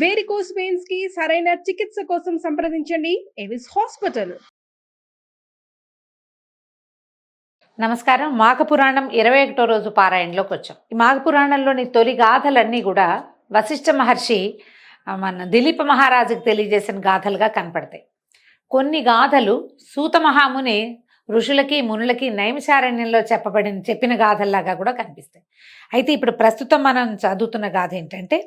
Varicose veins కి సరైన చికిత్స కోసం సంప్రదించండి ఎవిస్ హాస్పిటల్. నమస్కారం. మాఘపురాణం 21వ రోజు పారాయణలోకి వచ్చాం. ఈ మాఘపురాణంలోని తొలి గాథలన్నీ కూడా వశిష్ఠ మహర్షి మన దిలీప మహారాజుకు తెలియజేసిన గాథలుగా కనపడతాయి. కొన్ని గాథలు సూత మహాముని ఋషులకి మునులకి నైమిషారణ్యంలో చెప్పిన గాథల్లాగా కూడా కనిపిస్తాయి. అయితే ఇప్పుడు ప్రస్తుతం మనం చదువుతున్న గాథ ఏంటంటే,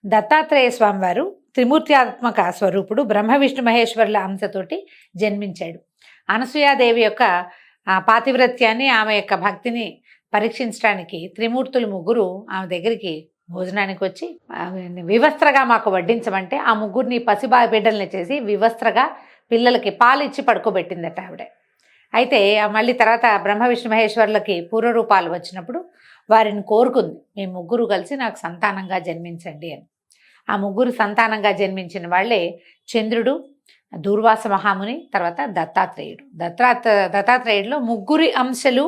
దత్తాత్రేయ స్వామివారు త్రిమూర్త్యాత్మక స్వరూపుడు బ్రహ్మ విష్ణు మహేశ్వరుల అంశతోటి జన్మించాడు. అనసూయాదేవి యొక్క పాతివ్రత్యాన్ని, ఆమె యొక్క భక్తిని పరీక్షించడానికి త్రిమూర్తులు ముగ్గురు ఆమె దగ్గరికి భోజనానికి వచ్చి వివస్త్రగా మాకు వడ్డించమంటే ఆ ముగ్గురిని పసిబా బిడ్డల్ని చేసి వివస్త్రగా పిల్లలకి పాలిచ్చి పడుకోబెట్టిందట ఆవిడ. అయితే మళ్ళీ తర్వాత బ్రహ్మ విష్ణు మహేశ్వరులకి పూర్వరూపాలు వచ్చినప్పుడు వారిని కోరుకుంది, మీ ముగ్గురు కలిసి నాకు సంతానంగా జన్మించండి అని. ఆ ముగ్గురు సంతానంగా జన్మించిన వాళ్ళే చంద్రుడు, దూర్వాస మహాముని, తర్వాత దత్తాత్రేయుడు. దత్తాత్రేయుడిలో ముగ్గురి అంశలు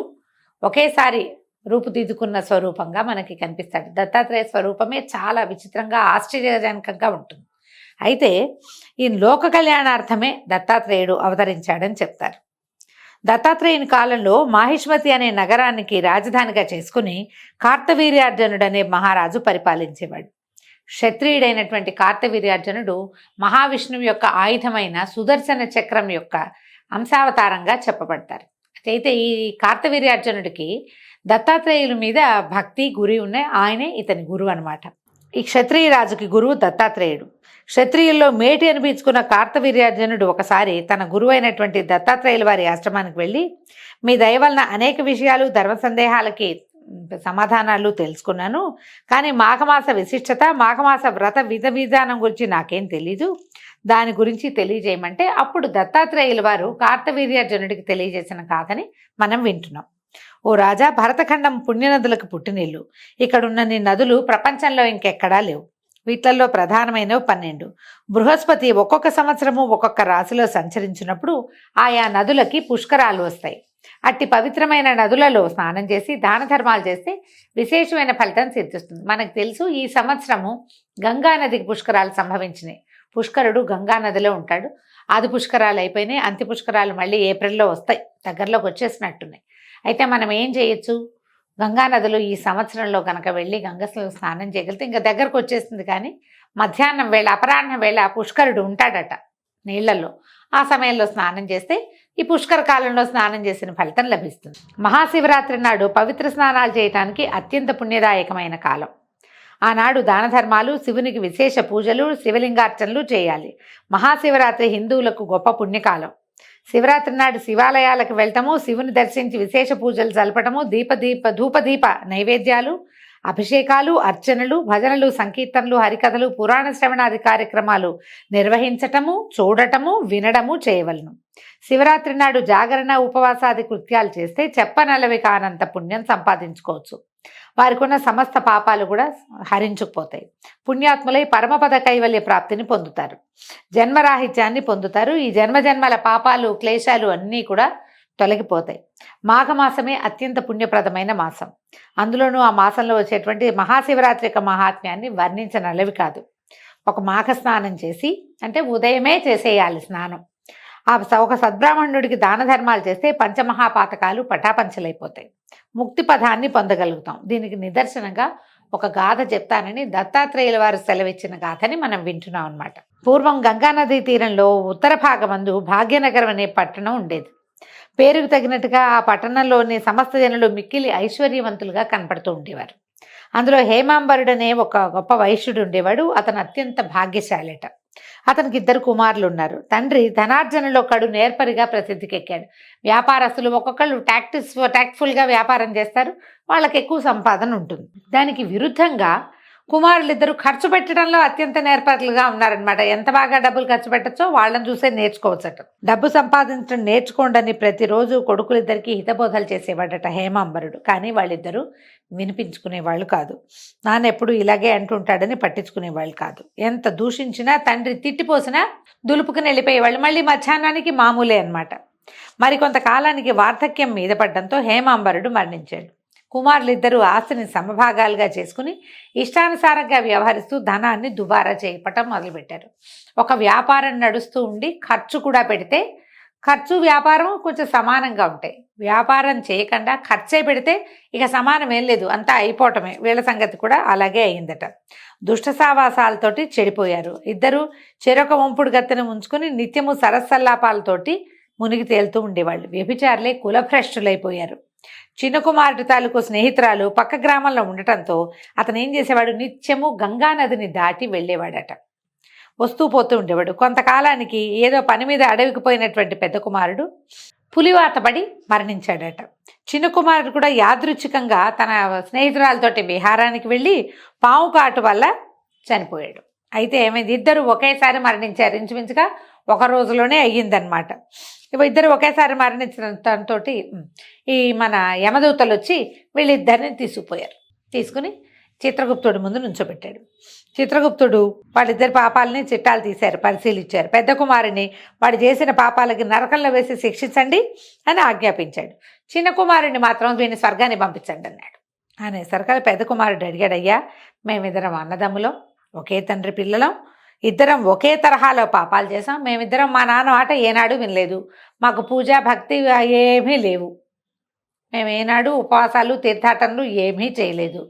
ఒకేసారి రూపుదిద్దుకున్న స్వరూపంగా మనకి కనిపిస్తాడు. దత్తాత్రేయ స్వరూపమే చాలా విచిత్రంగా ఆశ్చర్యజనకంగా ఉంటుంది. అయితే ఈ లోక కళ్యాణార్థమే దత్తాత్రేయుడు అవతరించాడని చెప్తారు. దత్తాత్రేయుని కాలంలో మాహిష్మతి అనే నగరానికి రాజధానిగా చేసుకుని కార్తవీర్యార్జునుడు అనే మహారాజు పరిపాలించేవాడు. క్షత్రియుడైనటువంటి కార్తవీర్యార్జునుడు మహావిష్ణువు యొక్క ఆయుధమైన సుదర్శన చక్రం యొక్క అంశావతారంగా చెప్పబడతారు. అయితే ఈ కార్తవీర్యార్జునుడికి దత్తాత్రేయుల మీద భక్తి గురి ఉన్నాయి. ఆయనే ఇతని గురువు అనమాట. ఈ క్షత్రియ రాజుకి గురువు దత్తాత్రేయుడు. క్షత్రియుల్లో మేటి అనిపించుకున్న కార్తవీర్యార్జునుడు ఒకసారి తన గురువు అయినటువంటి దత్తాత్రేయుల వారి ఆశ్రమానికి వెళ్ళి, మీ దయ వలన అనేక విషయాలు ధర్మ సందేహాలకి సమాధానాలు తెలుసుకున్నాను, కానీ మాఘమాస విశిష్టత, మాఘమాస వ్రత విధానం గురించి నాకేం తెలీదు, దాని గురించి తెలియజేయమంటే అప్పుడు దత్తాత్రేయుల వారు కార్తవీర్యార్జునుడికి తెలియజేసిన గాథని మనం వింటున్నాం. ఓ రాజా, భరతఖండం పుణ్యనదులకు పుట్టినిల్లు. ఇక్కడున్న నదులు ప్రపంచంలో ఇంకెక్కడా లేవు. వీటిల్లో ప్రధానమైనవి 12. బృహస్పతి ఒక్కొక్క సంవత్సరము ఒక్కొక్క రాశిలో సంచరించినప్పుడు ఆయా నదులకి పుష్కరాలు వస్తాయి. అట్టి పవిత్రమైన నదులలో స్నానం చేసి దాన ధర్మాలు చేస్తే విశేషమైన ఫలితం సిద్ధిస్తుంది. మనకు తెలుసు, ఈ సంవత్సరము గంగా నదికి పుష్కరాలు సంభవించినాయి. పుష్కరుడు గంగా నదిలో ఉంటాడు. ఆది పుష్కరాలు అయిపోయినాయి, అంత్య పుష్కరాలు మళ్ళీ ఏప్రిల్లో వస్తాయి, దగ్గరలోకి వచ్చేసినట్టున్నాయి. అయితే మనం ఏం చేయొచ్చు, గంగానదిలో ఈ సంవత్సరంలో కనుక వెళ్ళి గంగలో స్నానం చేయగలిగితే ఇంకా దగ్గరకు వచ్చేస్తుంది. కానీ మధ్యాహ్నం వేళ, అపరాహ్నం వేళ పుష్కరుడు ఉంటాడట నీళ్లలో. ఆ సమయంలో స్నానం చేస్తే ఈ పుష్కర కాలంలో స్నానం చేసిన ఫలితం లభిస్తుంది. మహాశివరాత్రి నాడు పవిత్ర స్నానాలు చేయటానికి అత్యంత పుణ్యదాయకమైన కాలం. ఆనాడు దాన ధర్మాలు, శివునికి విశేష పూజలు, శివలింగార్చనలు చేయాలి. మహాశివరాత్రి హిందువులకు గొప్ప పుణ్యకాలం. శివరాత్రి నాడు శివాలయాలకు వెళ్ళటము, శివుని దర్శించి విశేష పూజలు జలపటము, ధూపదీప నైవేద్యాలు, అభిషేకాలు, అర్చనలు, భజనలు, సంకీర్తనలు, హరికథలు, పురాణ శ్రవణాది కార్యక్రమాలు నిర్వహించటము, చూడటము, వినడము చేయవలను. శివరాత్రి నాడు జాగరణ, ఉపవాసాది కృత్యాలు చేస్తే చెప్పనలవి కానంత పుణ్యం సంపాదించుకోవచ్చు. వారికి ఉన్న సమస్త పాపాలు కూడా హరించుకుపోతాయి. పుణ్యాత్ములై పరమపద కైవల్య ప్రాప్తిని పొందుతారు, జన్మరాహిత్యాన్ని పొందుతారు. ఈ జన్మజన్మల పాపాలు, క్లేశాలు అన్నీ కూడా తొలగిపోతాయి. మాఘమాసమే అత్యంత పుణ్యప్రదమైన మాసం. అందులోనూ ఆ మాసంలో వచ్చేటువంటి మహాశివరాత్రి యొక్క మహాత్మ్యాన్ని వర్ణించనలవి కాదు. ఒక మాఘ స్నానం చేసి, అంటే ఉదయమే చేసేయాలి స్నానం. ఒక సద్బ్రాహ్మణుడికి దాన ధర్మాలు చేస్తే పంచమహాపాతకాలు పటాపంచలైపోతాయి, ముక్తి పదాన్ని పొందగలుగుతాం. దీనికి నిదర్శనంగా ఒక గాథ చెప్తానని దత్తాత్రేయుల వారు సెలవిచ్చిన గాథని మనం వింటున్నాం అన్నమాట. పూర్వం గంగానదీ తీరంలో ఉత్తర భాగమందు భాగ్యనగరం అనే పట్టణం ఉండేది. పేరుకు తగినట్టుగా ఆ పట్టణంలోని సమస్త జనులు మిక్కిలి ఐశ్వర్యవంతులుగా కనపడుతూ ఉండేవారు. అందులో హేమాంబరుడు అనే ఒక గొప్ప వైశ్యుడు ఉండేవాడు. అతను అత్యంత భాగ్యశాలిట. అతనికి 2 కుమారులు ఉన్నారు. తండ్రి ధనార్జనలో కడు నేర్పరిగా ప్రసిద్ధికెక్కాడు. వ్యాపారస్తులు ఒక్కొక్కళ్ళు ట్యాక్ట్ఫుల్గా వ్యాపారం చేస్తారు, వాళ్ళకి ఎక్కువ సంపాదన ఉంటుంది. దానికి విరుద్ధంగా కుమారులిద్దరూ ఖర్చు పెట్టడంలో అత్యంత నేర్పరులుగా ఉన్నారనమాట. ఎంత బాగా డబ్బులు ఖర్చు పెట్టచ్చో వాళ్ళని చూసే నేర్చుకోవచ్చట. డబ్బు సంపాదించడం నేర్చుకోండి ప్రతిరోజు కొడుకులిద్దరికీ హితబోధలు చేసేవాడట హేమాంబరుడు. కానీ వాళ్ళిద్దరూ వినిపించుకునేవాళ్ళు కాదు. నాన్న ఎప్పుడు ఇలాగే అంటుంటాడని పట్టించుకునేవాళ్ళు కాదు. ఎంత దూషించినా, తండ్రి తిట్టిపోసినా దులుపుకుని వెళ్ళిపోయేవాళ్ళు. మళ్ళీ మధ్యాహ్నానికి మామూలే అనమాట. మరికొంతకాలానికి వార్ధక్యం మీద పడ్డంతో హేమాంబరుడు మరణించాడు. కుమారులిద్దరూ ఆస్తిని సమభాగాలుగా చేసుకుని ఇష్టానుసారంగా వ్యవహరిస్తూ ధనాన్ని దుబారా చేయటం మొదలుపెట్టారు. ఒక వ్యాపారం నడుస్తూ ఉండి ఖర్చు కూడా పెడితే ఖర్చు వ్యాపారం కొంచెం సమానంగా ఉంటాయి. వ్యాపారం చేయకుండా ఖర్చే పెడితే ఇక సమానం ఏం లేదు, అంతా అయిపోవటమే. వీళ్ళ సంగతి కూడా అలాగే అయిందట. దుష్ట సావాసాలతోటి చెడిపోయారు. ఇద్దరు చెరొక వంపుడు గత్తెను ఉంచుకుని నిత్యము సరస్సల్లాపాలతోటి మునిగి తేలుతూ ఉండేవాళ్ళు. వ్యభిచారులే కులభ్రష్టులైపోయారు. చిన్న కుమారుడి తాలూకు స్నేహితురాలు పక్క గ్రామంలో ఉండటంతో అతను ఏం చేసేవాడు, నిత్యము గంగా నదిని దాటి వెళ్ళేవాడట. వస్తూ పోతూ ఉండేవాడు. కొంతకాలానికి ఏదో పని మీద అడవికి పోయినటువంటి పెద్ద కుమారుడు పులివాత పడి మరణించాడట. చిన్న కుమారుడు కూడా యాదృచ్ఛికంగా తన స్నేహితురాలతోటి విహారానికి వెళ్ళి పాము కాటు వల్ల చనిపోయాడు. అయితే ఏమైంది, ఇద్దరు ఒకేసారి మరణించారు. ఇంచుమించుగా ఒక రోజులోనే అయ్యిందనమాట. ఇద్దరు ఒకేసారి మరణించడంతో ఈ మన యమదూతలు వచ్చి వీళ్ళిద్దరిని తీసుకుపోయారు. తీసుకుని చిత్రగుప్తుడి ముందు నుంచోబెట్టాడు. చిత్రగుప్తుడు వాళ్ళిద్దరి పాపాలని చిట్టాలు తీశారు, పరిశీలించారు. పెద్ద కుమారుని వాడు చేసిన పాపాలకి నరకంలో వేసి శిక్షించండి అని ఆజ్ఞాపించాడు. చిన్న కుమారుని మాత్రం వీడిని స్వర్గాన్ని పంపించండి అన్నాడు. అనేసరికల్లా పెద్ద కుమారుడు అడిగాడు, అయ్యా మేమిద్దరం అన్నదమ్ములం, ఒకే తండ్రి పిల్లలం, ఇద్దరం ఒకే తరహాలో పాపాలు చేసాం. మేమిద్దరం మా నాన్న మాట ఏనాడు వినలేదు. మాకు పూజ భక్తి ఏమీ లేవు. మేము ఏనాడు ఉపవాసాలు తీర్థాటనలు ఏమీ చేయలేదు.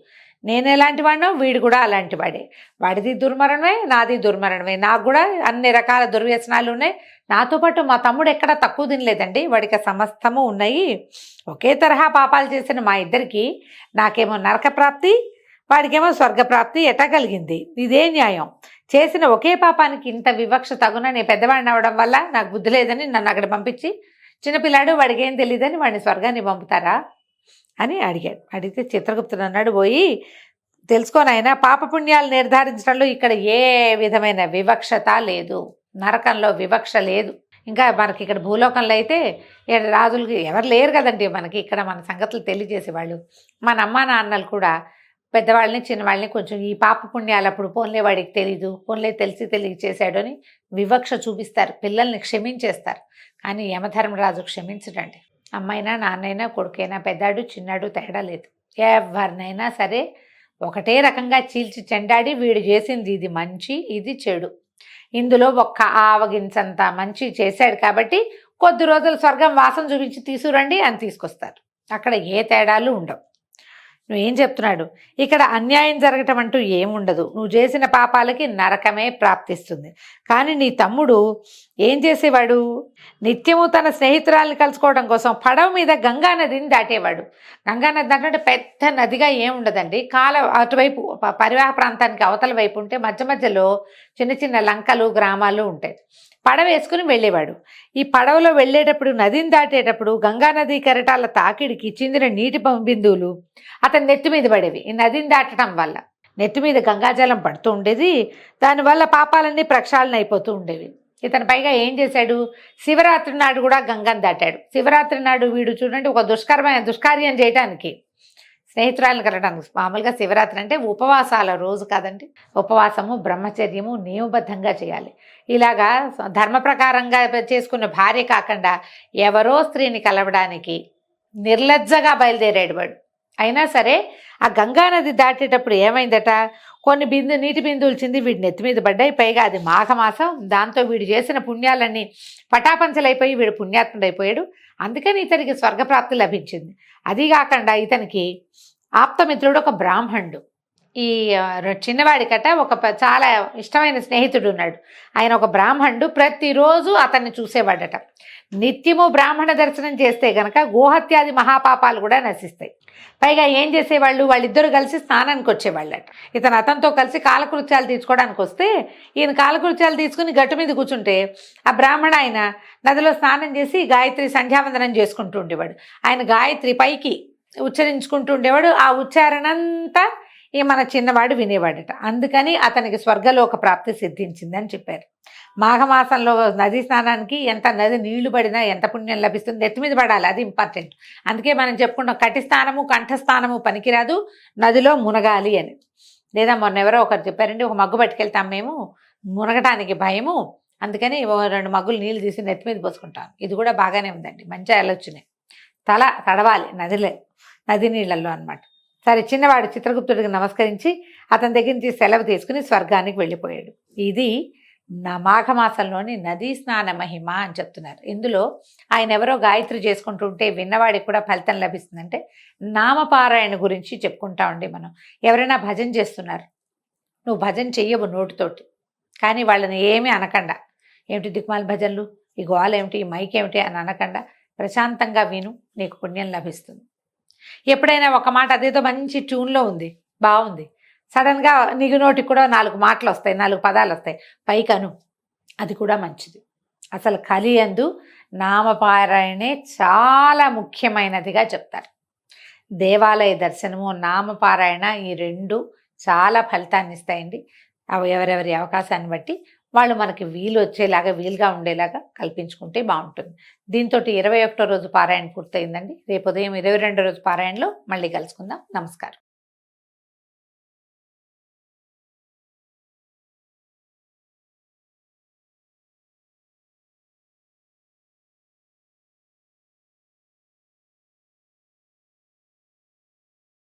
నేను ఎలాంటి వాడినో వీడు కూడా అలాంటి వాడే. వాడిది దుర్మరణమే, నాది దుర్మరణమే. నాకు కూడా అన్ని రకాల దుర్వ్యసనాలు ఉన్నాయి. నాతో పాటు మా తమ్ముడు ఎక్కడా తక్కువ తినలేదండి, వాడికి సమస్తము ఉన్నాయి. ఒకే తరహా పాపాలు చేసిన మా ఇద్దరికి నాకేమో నరక ప్రాప్తి, వాడికేమో స్వర్గప్రాప్తి ఎట్టా కలిగింది? ఇదే న్యాయం? చేసిన ఒకే పాపానికి ఇంత వివక్ష తగున? నేను పెద్దవాడిని అవడం వల్ల నాకు బుద్ధి లేదని నన్ను అక్కడ పంపించి చిన్నపిల్లాడు వాడికి ఏం తెలియదని వాడిని స్వర్గాన్ని పంపుతారా అని అడిగాడు. అడిగితే చిత్రగుప్తుడు అన్నాడు, పోయి తెలుసుకోనైనా పాపపుణ్యాలు నిర్ధారించడంలో ఇక్కడ ఏ విధమైన వివక్షత లేదు, నరకంలో వివక్ష లేదు. ఇంకా మనకి ఇక్కడ భూలోకంలో అయితే రాజులకి ఎవరు లేరు కదండి మనకి. ఇక్కడ మన సంగతులు తెలియజేసేవాళ్ళు మన అమ్మా నాన్నలు కూడా పెద్దవాళ్ళని చిన్నవాళ్ళని కొంచెం ఈ పాప పుణ్యాలు అప్పుడు పోన్లే వాడికి తెలీదు, పోన్లే తెలిసి తెలియచేశాడు అని వివక్ష చూపిస్తారు, పిల్లల్ని క్షమించేస్తారు. కానీ యమధర్మరాజు క్షమించడండి. అమ్మైనా నాన్నైనా కొడుకైనా పెద్దాడు చిన్నాడు తేడా లేదు. ఎవరినైనా సరే ఒకటే రకంగా చీల్చి చెండాడి వీడు చేసింది ఇది మంచి ఇది చెడు, ఇందులో ఒక్క ఆవగించంత మంచి చేశాడు కాబట్టి కొద్ది రోజులు స్వర్గం వాసన చూపించి తీసుకురండి అని తీసుకొస్తారు. అక్కడ ఏ తేడాలు ఉండవు. నువ్వేం చెప్తున్నాడు, ఇక్కడ అన్యాయం జరగటం అంటూ ఏముండదు. నువ్వు చేసిన పాపాలకి నరకమే ప్రాప్తిస్తుంది. కానీ నీ తమ్ముడు ఏం చేసేవాడు, నిత్యము తన స్నేహితురాల్ని కలుసుకోవడం కోసం పడవ మీద గంగా నదిని దాటేవాడు. గంగా నది అంటే పెద్ద నదిగా ఏముండదండి, అటువైపు పరివాహ ప్రాంతానికి అవతల వైపు ఉంటే మధ్య మధ్యలో చిన్న చిన్న లంకలు గ్రామాలు ఉంటాయి. పడవ వేసుకుని వెళ్ళేవాడు. ఈ పడవలో వెళ్ళేటప్పుడు నదిని దాటేటప్పుడు గంగానదీ కెరటాల తాకిడికి చిందిన నీటి బిందువులు అతని నెత్తి మీద పడేవి. ఈ నదిని దాటడం వల్ల నెత్తి మీద గంగాజలం పడుతూ ఉండేది. దానివల్ల పాపాలన్నీ ప్రక్షాళన అయిపోతూ ఉండేవి. ఇతను పైగా ఏం చేశాడు, శివరాత్రి నాడు కూడా గంగను దాటాడు. శివరాత్రి నాడు వీడు చూడండి ఒక దుష్కార్యం చేయడానికి స్నేహితురాలను కలగడానికి. మామూలుగా శివరాత్రి అంటే ఉపవాసాల రోజు కాదండి, ఉపవాసము బ్రహ్మచర్యము నియమబద్ధంగా చేయాలి. ఇలాగా ధర్మ ప్రకారంగా చేసుకున్న భార్య కాకుండా ఎవరో స్త్రీని కలవడానికి నిర్లజ్జగా బయలుదేరాడు వాడు. అయినా సరే ఆ గంగానది దాటేటప్పుడు ఏమైందట, కొన్ని నీటి బిందువులు చింది వీడి నెత్తి మీద పడ్డాయి. పైగా అది మాఘమాసం, దాంతో వీడు చేసిన పుణ్యాలన్నీ పటాపంచలైపోయి వీడు పుణ్యాత్ముడైపోయాడు. అందుకని ఇతనికి స్వర్గప్రాప్తి లభించింది. అది కాకుండా ఇతనికి ఆప్తమిత్రుడు ఒక బ్రాహ్మణుడు. ఈ చిన్నవాడికట ఒక చాలా ఇష్టమైన స్నేహితుడు ఉన్నాడు. ఆయన ఒక బ్రాహ్మణుడు, ప్రతిరోజు అతన్ని చూసేవాడట. నిత్యము బ్రాహ్మణ దర్శనం చేస్తే గనక గోహత్యాది మహాపాపాలు కూడా నశిస్తాయి. పైగా ఏం చేసేవాళ్ళు, వాళ్ళిద్దరూ కలిసి స్నానానికి వచ్చేవాళ్ళట. అతనితో కలిసి కాలకృత్యాలు తీర్చుకోవడానికి వస్తే ఈయన కాలకృత్యాలు తీసుకుని గట్టు మీద కూర్చుంటే ఆ బ్రాహ్మణ ఆయన నదిలో స్నానం చేసి గాయత్రి సంధ్యావందనం చేసుకుంటూ ఉండేవాడు. ఆయన గాయత్రి పైకి ఉచ్చరించుకుంటూ ఉండేవాడు. ఆ ఉచ్చారణంతా ఈ మన చిన్నవాడు వినేవాడట. అందుకని అతనికి స్వర్గలోక ప్రాప్తి సిద్ధించిందని చెప్పారు. మాఘమాసంలో నదీ స్నానానికి ఎంత నది నీళ్లు పడినా ఎంత పుణ్యం లభిస్తుంది, నెత్తి మీద పడాలి, అది ఇంపార్టెంట్. అందుకే మనం చెప్పుకుంటాం కటిస్థానము కంఠస్థానము పనికిరాదు, నదిలో మునగాలి అని. లేదా మొన్న ఎవరో ఒకరు చెప్పారండి, ఒక మగ్గు పట్టుకెళ్తాం మేము, మునగటానికి భయము, అందుకని 2 మగ్గులు నీళ్ళు తీసి నెత్తి మీద పోసుకుంటాం. ఇది కూడా బాగానే ఉందండి, మంచి ఆలోచనే. తల తడవాలి నదిలే, నది నీళ్ళల్లో అన్నమాట. సరే, చిన్నవాడు చిత్రగుప్తుడికి నమస్కరించి అతని దగ్గర నుంచి సెలవు తీసుకుని స్వర్గానికి వెళ్ళిపోయాడు. ఇది మాఘమాసంలోని నదీ స్నాన మహిమ అని చెప్తున్నారు. ఇందులో ఆయన ఎవరో గాయత్రి చేసుకుంటుంటే విన్నవాడికి కూడా ఫలితం లభిస్తుందంటే నామపారాయణ గురించి చెప్పుకుంటా ఉండి మనం ఎవరైనా భజన చేస్తున్నారు, నువ్వు భజన చెయ్యవు నోటితోటి, కానీ వాళ్ళని ఏమీ అనకుండా, ఏమిటి దిక్మాల భజనలు, ఈ గోల ఏమిటి, ఈ మైక్ ఏమిటి అని అనకుండా ప్రశాంతంగా విను, నీకు పుణ్యం లభిస్తుంది. ఎప్పుడైనా ఒక మాట అదేదో మంచి ట్యూన్లో ఉంది, బాగుంది, సడన్గా నీకు నోటికి కూడా 4 మాటలు వస్తాయి, 4 పదాలు వస్తాయి, పైకను, అది కూడా మంచిది. అసలు కలియందు నామపారాయణే చాలా ముఖ్యమైనదిగా చెప్తారు. దేవాలయ దర్శనము, నామపారాయణ ఈ 2 చాలా ఫలితాన్ని ఇస్తాయండి. అవి ఎవరెవరి అవకాశాన్ని బట్టి వాళ్ళు మనకి వీలుగా ఉండేలాగా కల్పించుకుంటే బాగుంటుంది. దీంతో 21వ రోజు పారాయణ పూర్తయిందండి. రేపు ఉదయం 22వ రోజు పారాయణలో మళ్ళీ కలుసుకుందాం. నమస్కారం.